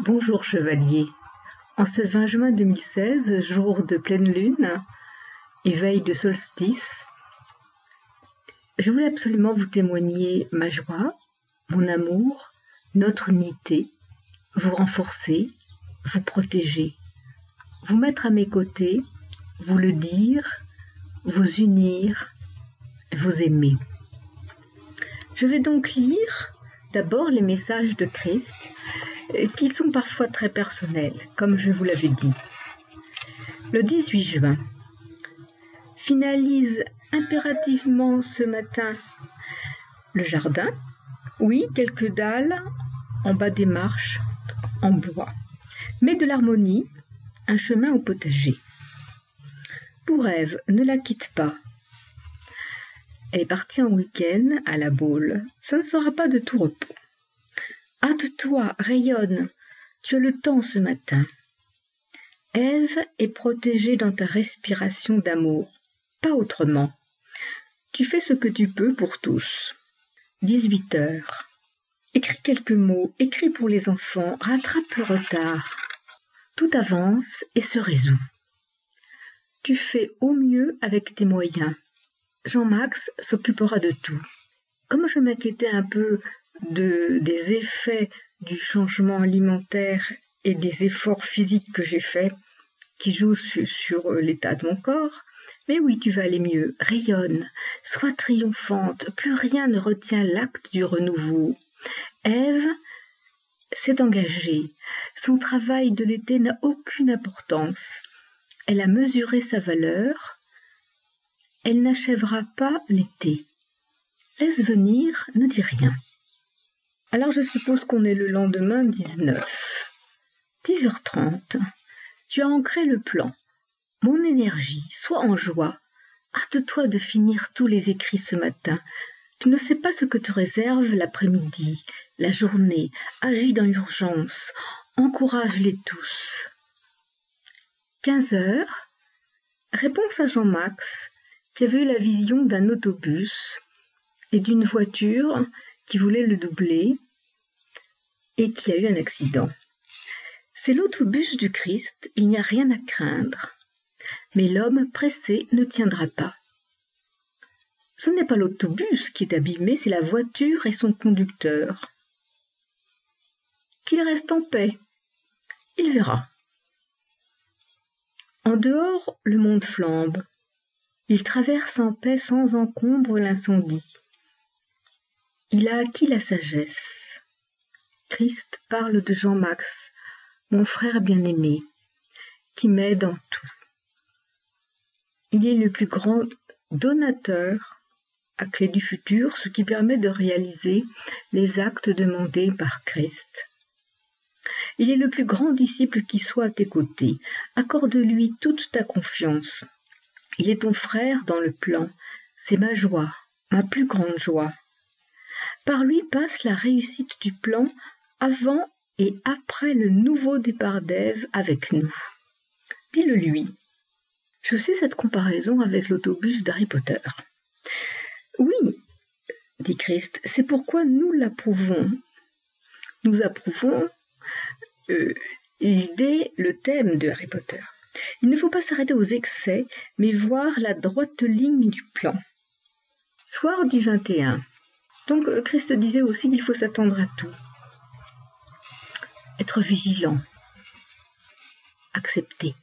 Bonjour chevalier. En ce 20 juin 2016, jour de pleine lune et veille de solstice, je voulais absolument vous témoigner ma joie, mon amour, notre unité, vous renforcer, vous protéger, vous mettre à mes côtés, vous le dire, vous unir, vous aimer. Je vais donc lire d'abord les messages de Christ qui sont parfois très personnels, comme je vous l'avais dit. Le 18 juin, finalise impérativement ce matin le jardin. Oui, quelques dalles en bas des marches, en bois. Mais de l'harmonie, un chemin au potager. Pour Ève, ne la quitte pas. Elle est partie en week-end à la Baule. Ce ne sera pas de tout repos. Hâte-toi, rayonne, tu as le temps ce matin. Ève est protégée dans ta respiration d'amour, pas autrement. Tu fais ce que tu peux pour tous. 18 heures. Écris quelques mots, écris pour les enfants, rattrape le retard. Tout avance et se résout. Tu fais au mieux avec tes moyens. Jean-Max s'occupera de tout. Comme je m'inquiétais un peu des effets du changement alimentaire et des efforts physiques que j'ai faits qui jouent sur l'état de mon corps, mais oui, tu vas aller mieux, rayonne, sois triomphante, plus rien ne retient l'acte du renouveau. Ève s'est engagée, son travail de l'été n'a aucune importance, elle a mesuré sa valeur, elle n'achèvera pas l'été. Laisse venir, ne dis rien. Alors je suppose qu'on est le lendemain 19. 10h30. Tu as ancré le plan. Mon énergie, sois en joie. Hâte-toi de finir tous les écrits ce matin. Tu ne sais pas ce que te réserve l'après-midi, la journée. Agis dans l'urgence. Encourage-les tous. 15h. Réponse à Jean-Max, qui avait eu la vision d'un autobus et d'une voiture qui voulait le doubler et qui a eu un accident. C'est l'autobus du Christ, il n'y a rien à craindre. Mais l'homme pressé ne tiendra pas. Ce n'est pas l'autobus qui est abîmé, c'est la voiture et son conducteur. Qu'il reste en paix. Il verra. En dehors, le monde flambe. Il traverse en paix sans encombre l'incendie. Il a acquis la sagesse. Christ parle de Jean-Max, mon frère bien-aimé, qui m'aide en tout. Il est le plus grand donateur à Clé du futur, ce qui permet de réaliser les actes demandés par Christ. Il est le plus grand disciple qui soit à tes côtés. Accorde-lui toute ta confiance. Il est ton frère dans le plan. C'est ma joie, ma plus grande joie. Par lui passe la réussite du plan avant et après le nouveau départ d'Ève avec nous. Dis-le lui. Je sais cette comparaison avec l'autobus d'Harry Potter. Oui, dit Christ, c'est pourquoi nous l'approuvons. Nous approuvons l'idée, le thème de Harry Potter. Il ne faut pas s'arrêter aux excès, mais voir la droite ligne du plan. Soir du 21. Donc Christ disait aussi qu'il faut s'attendre à tout. Être vigilant. Accepter.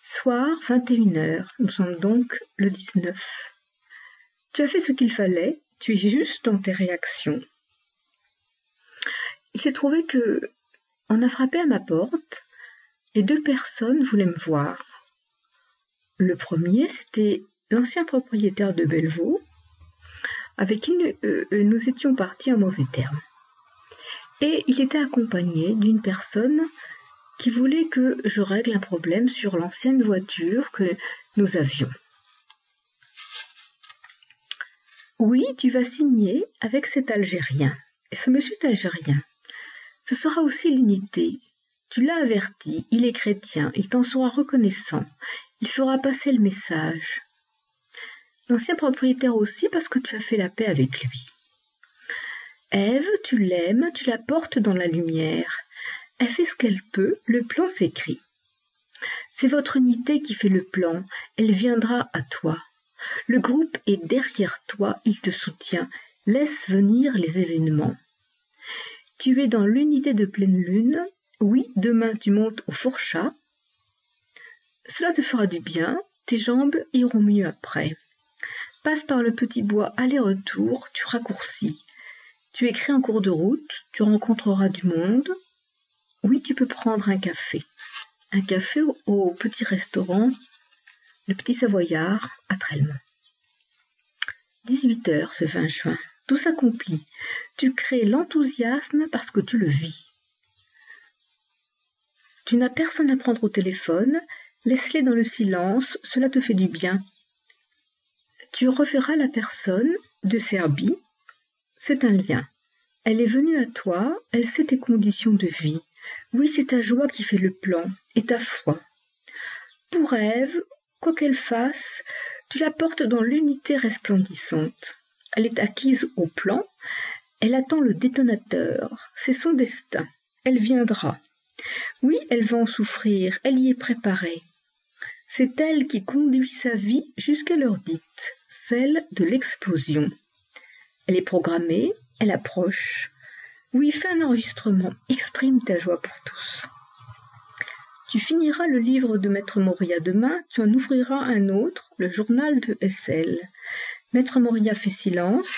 Soir, 21h. Nous sommes donc le 19. Tu as fait ce qu'il fallait, tu es juste dans tes réactions. Il s'est trouvé que on a frappé à ma porte et 2 personnes voulaient me voir. Le premier, c'était l'ancien propriétaire de Bellevaux, avec qui nous étions partis en mauvais termes. Et il était accompagné d'une personne qui voulait que je règle un problème sur l'ancienne voiture que nous avions. Oui, tu vas signer avec cet Algérien. Et ce monsieur est algérien. Ce sera aussi l'unité. Tu l'as averti, il est chrétien, il t'en sera reconnaissant. Il fera passer le message. L'ancien propriétaire aussi parce que tu as fait la paix avec lui. Ève, tu l'aimes, tu la portes dans la lumière. Elle fait ce qu'elle peut, le plan s'écrit. C'est votre unité qui fait le plan, elle viendra à toi. Le groupe est derrière toi, il te soutient, laisse venir les événements. Tu es dans l'unité de pleine lune, oui, demain tu montes au fourchat. Cela te fera du bien, tes jambes iront mieux après. Passe par le petit bois aller-retour, tu raccourcis. Tu écris en cours de route, tu rencontreras du monde. Oui, tu peux prendre un café. Un café au petit restaurant, le Petit Savoyard, à Trelmont. 18h ce 20 juin. Tout s'accomplit. Tu crées l'enthousiasme parce que tu le vis. Tu n'as personne à prendre au téléphone, laisse-les dans le silence, cela te fait du bien. Tu reverras la personne de Serbie, c'est un lien. Elle est venue à toi, elle sait tes conditions de vie. Oui, c'est ta joie qui fait le plan, et ta foi. Pour Ève, quoi qu'elle fasse, tu la portes dans l'unité resplendissante. Elle est acquise au plan, elle attend le détonateur, c'est son destin, elle viendra. Oui, elle va en souffrir, elle y est préparée. C'est elle qui conduit sa vie jusqu'à l'heure dite, celle de l'explosion. Elle est programmée, elle approche. Oui, fais un enregistrement, exprime ta joie pour tous. Tu finiras le livre de Maître Moria demain, tu en ouvriras un autre, le journal de SL. Maître Moria fait silence,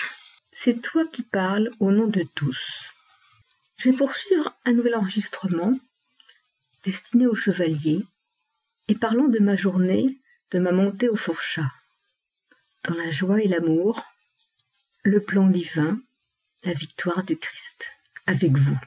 c'est toi qui parles au nom de tous. Je vais poursuivre un nouvel enregistrement destiné aux chevaliers et parlons de ma journée, de ma montée au fourchat. Dans la joie et l'amour, le plan divin, la victoire du Christ, avec vous.